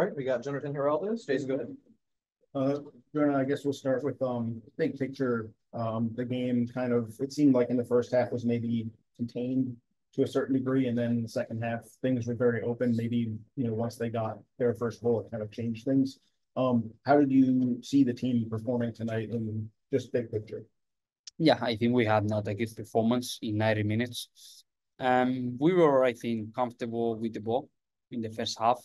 right, we got Jonatan Giráldez. Stacy, go ahead. Jonah, I guess we'll start with big picture. The game kind of, it seemed like in the first half was maybe contained to a certain degree, and then in the second half things were very open. Maybe, once they got their first goal, it kind of changed things. How did you see the team performing tonight in just big picture? Yeah, I think we had not a good performance in 90 minutes. We were, I think, comfortable with the ball in the first half,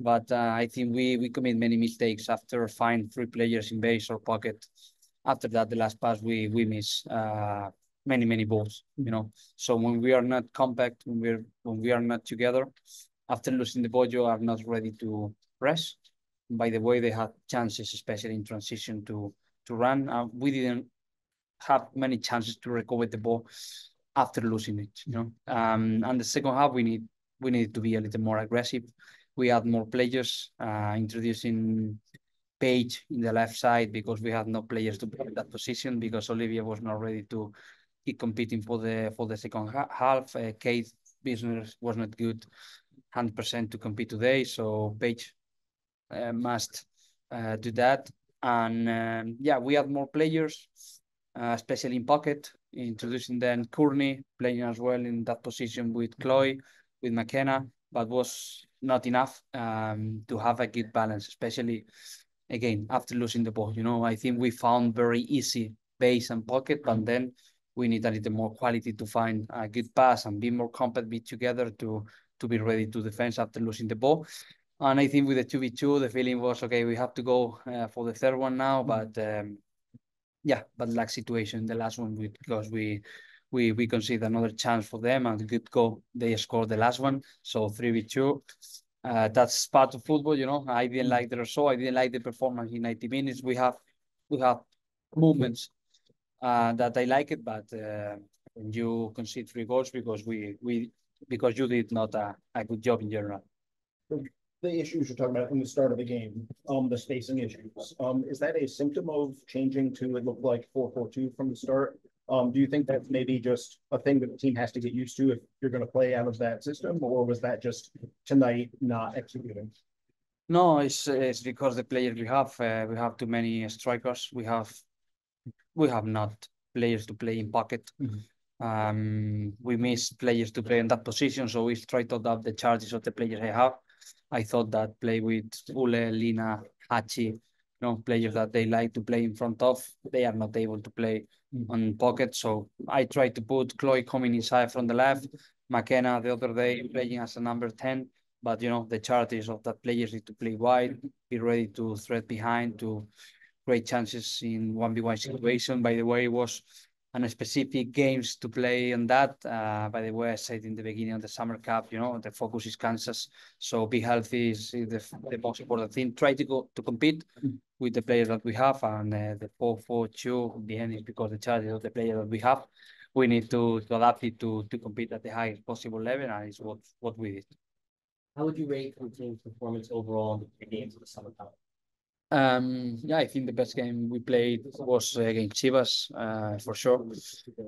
but I think we commit many mistakes after finding 3 players in base or pocket. After that, the last pass, we miss many balls, So when we are not compact, when we are not together, after losing the ball, you are not ready to press. By the way, they had chances, especially in transition, to run. We didn't have many chances to recover the ball after losing it, And the second half, we need to be a little more aggressive. We had more players, introducing Page in the left side because we had no players to play that position because Olivia was not ready to keep competing for the second half. Kate business was not good, 100% to compete today, so Page must do that. And we had more players, especially in pocket, introducing then Courtney playing as well in that position with Chloe, with McKenna, but was not enough to have a good balance, especially again after losing the ball. I think we found very easy base and pocket, but then we need a little more quality to find a good pass and be more competitive together to be ready to defend after losing the ball. And I think with the 2v2, the feeling was, okay, we have to go for the third one now, but bad luck situation, the last one, because we conceded another chance for them and good goal. They scored the last one, so 3v2. That's part of football, I didn't like the result. I didn't like the performance in 90 minutes. We have movements that I like it, but when you concede 3 goals because you did not a good job in general. The issues you're talking about from the start of the game, the spacing issues, is that a symptom of changing to, it looked like 4-4-2 from the start? Do you think that's maybe just a thing that the team has to get used to if you're going to play out of that system, or was that just tonight not executing? No, it's because the players we have too many strikers. We have not players to play in pocket. We miss players to play in that position, so we try to adapt the charges of the players I have. I thought that play with Ule, Lina, Hachi, players that they like to play in front of, they are not able to play on pocket. So I tried to put Chloe coming inside from the left, McKenna the other day playing as a number 10. But, the charges of that players need to play wide, be ready to thread behind, to create chances in 1v1 situation. By the way, it was on specific games to play on that. By the way, I said in the beginning of the Summer Cup, the focus is Kansas. So be healthy is the most important thing. Try to compete with the players that we have, and the 4-4-2 in the end is because the charges of the players that we have. We need to adapt it to compete at the highest possible level, and it's what we did. How would you rate the team's performance overall in the games of the Summer Cup? I think the best game we played was against Chivas, for sure.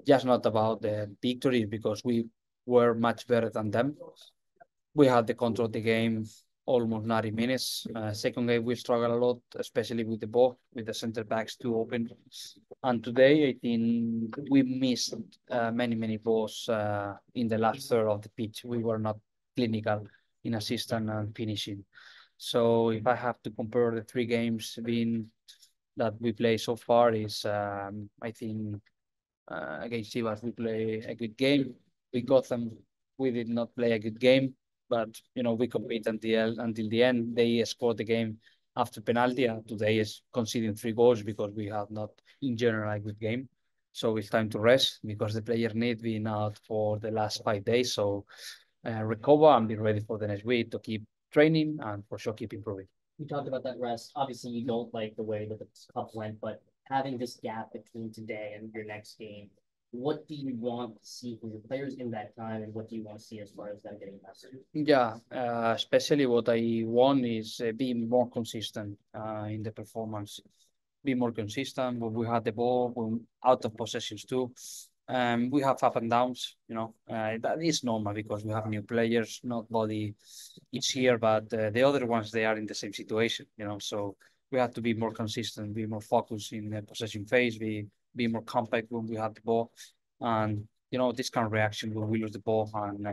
Just not about the victories, because we were much better than them. We had the control of the game almost 90 minutes. Second game, we struggled a lot, especially with the ball, with the center backs too open. And today, I think we missed many balls in the last third of the pitch. We were not clinical in assistant and finishing. So if I have to compare the 3 games that we play so far, is I think against Chivas we play a good game. We got them. We did not play a good game, but we compete until the end. They scored the game after penalty, and today is conceding 3 goals because we have not in general a good game. So it's time to rest because the players need being out for the last 5 days. So recover and be ready for the next week to keep training and for sure keep improving. You talked about that rest. Obviously, you don't like the way that the cup went, but having this gap between today and your next game, what do you want to see from your players in that time, and what do you want to see as far as them getting better? Yeah, especially what I want is be more consistent in the performance. Be more consistent when we had the ball, when out of possessions too. We have up and downs, that is normal because we have new players. Not body each year, but the other ones, they are in the same situation, so we have to be more consistent, be more focused in the possession phase, be more compact when we have the ball. And, this kind of reaction when we lose the ball. And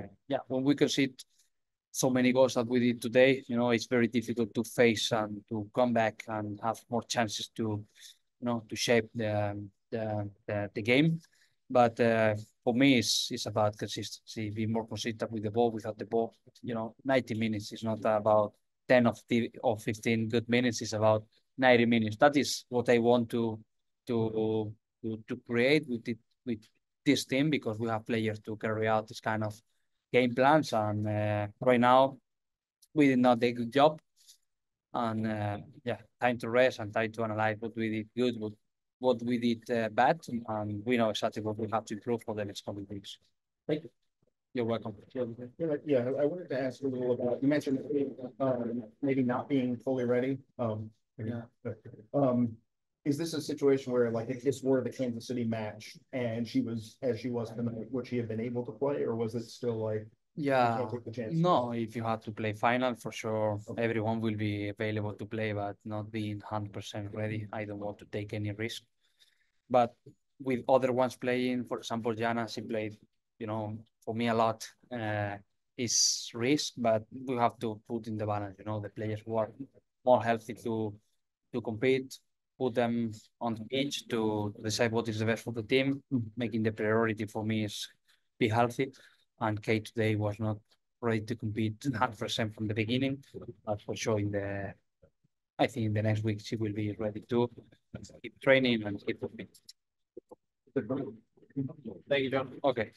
when we concede so many goals that we did today, it's very difficult to face and to come back and have more chances to, to shape the game. But for me, it's about consistency, be more consistent with the ball, without the ball. 90 minutes is not about 10 or 15 good minutes. It's about 90 minutes. That is what I want to create with this team, because we have players to carry out this kind of game plans. And right now, we did not do a good job. And time to rest and time to analyze what we did good, what we did bad, and we know exactly what we have to improve for the next coming weeks. Thank you. You're welcome. Yeah, I wanted to ask a little about, you mentioned maybe not being fully ready. Is this a situation where, like, if this were the Kansas City match and she was as she was tonight, would she have been able to play, or was it still like, Yeah, can't take the chance? no, if you have to play final, for sure, everyone will be available to play, but not being 100% ready. I don't want to take any risk. But with other ones playing, for example, Jana, she played, for me a lot. Is risk, but we have to put in the balance, the players who are more healthy to compete, put them on the pitch to decide what is the best for the team. Making the priority for me is be healthy. And Kate today was not ready to compete 100% from the beginning, but for sure I think in the next week she will be ready to keep training and keep competing. Thank you, John. Okay.